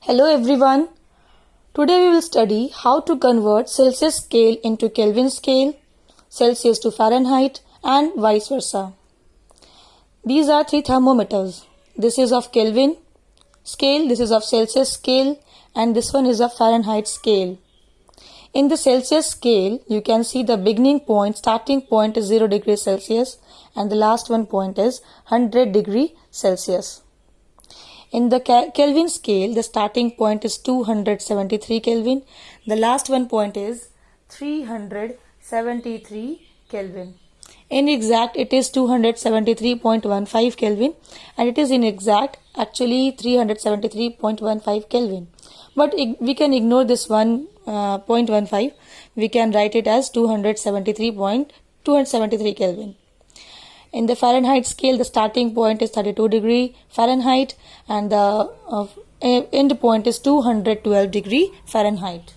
Hello everyone. Today we will study how to convert Celsius scale into Kelvin scale, Celsius to Fahrenheit and vice versa. These are three thermometers. This is of Kelvin scale, this is of Celsius scale and this one is of Fahrenheit scale. In the Celsius scale, you can see the beginning point, starting point is 0 degrees Celsius and the last one point is 100 degree Celsius. In the Kelvin scale, the starting point is 273 Kelvin. The last one point is 373 Kelvin. In exact, it is 273.15 Kelvin and it is in exact actually 373.15 Kelvin. But we can ignore this 0.15. We can write it as 273 Kelvin. In the Fahrenheit scale, the starting point is 32 degree Fahrenheit and the end point is 212 degree Fahrenheit.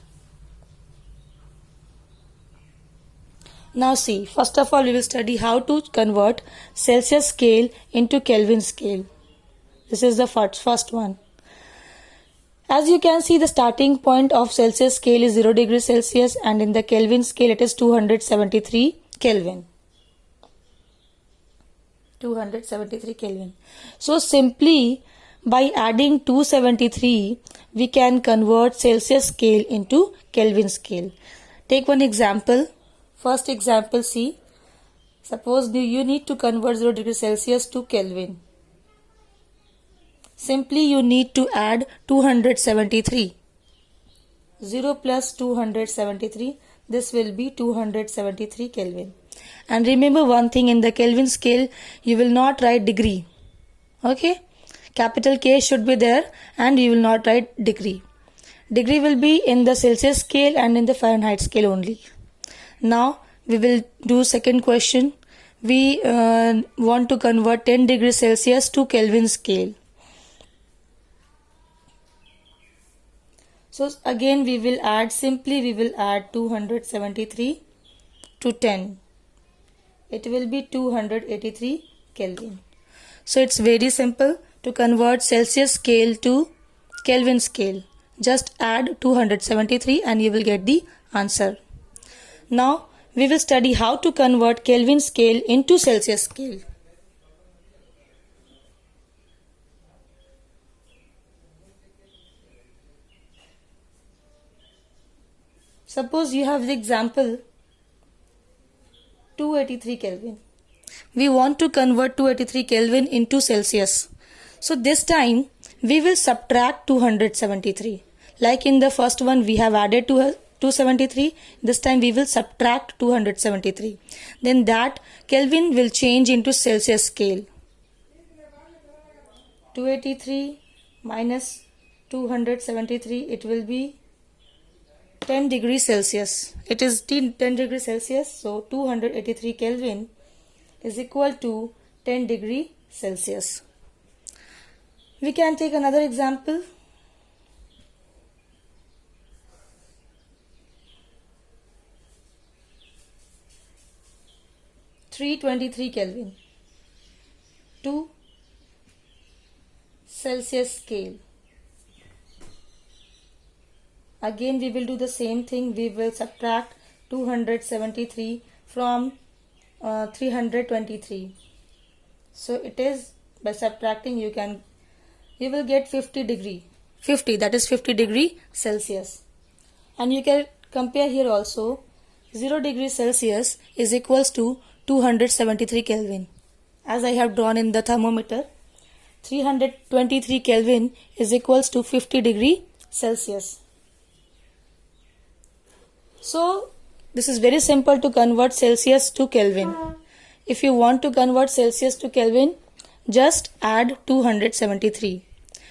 Now see, first of all we will study how to convert Celsius scale into Kelvin scale. This is the first one. As you can see, the starting point of Celsius scale is 0 degree Celsius and in the Kelvin scale it is 273 Kelvin. 273 Kelvin. So simply by adding 273 we can convert Celsius scale into Kelvin scale. Take one example. First example, see. Suppose you need to convert 0 degree Celsius to Kelvin. Simply you need to add 273. 0 plus 273, this will be 273 Kelvin. And remember one thing, in the Kelvin scale you will not write degree. Okay, capital K should be there and you will not write degree. Degree will be in the Celsius scale and in the Fahrenheit scale only. Now we will do second question. We want to convert 10 degrees Celsius to Kelvin scale. So again we will add 273 to 10. It will be 283 Kelvin. So it's very simple to convert Celsius scale to Kelvin scale. Just add 273 and you will get the answer. Now we will study how to convert Kelvin scale into Celsius scale. Suppose you have the example 283 Kelvin. We want to convert 283 Kelvin into Celsius. So this time we will subtract 273. Like in the first one we have added 273. This time we will subtract 273. Then that Kelvin will change into Celsius scale. 283 minus 273, it will be 10 degrees Celsius. It is 10 degrees Celsius, so 283 Kelvin is equal to 10 degree Celsius. We can take another example. (323 Kelvin) to Celsius scale. Again we will do the same thing. We will subtract 273 from 323. So it is, by subtracting you will get 50 degree. 50, that is 50 degree Celsius. And you can compare here also. 0 degree Celsius is equals to 273 Kelvin. As I have drawn in the thermometer, 323 Kelvin is equals to 50 degree Celsius. So this is very simple to convert Celsius to Kelvin. If you want to convert Celsius to Kelvin, just add 273.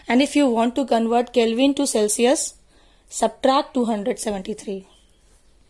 And if you want to convert Kelvin to Celsius, subtract 273.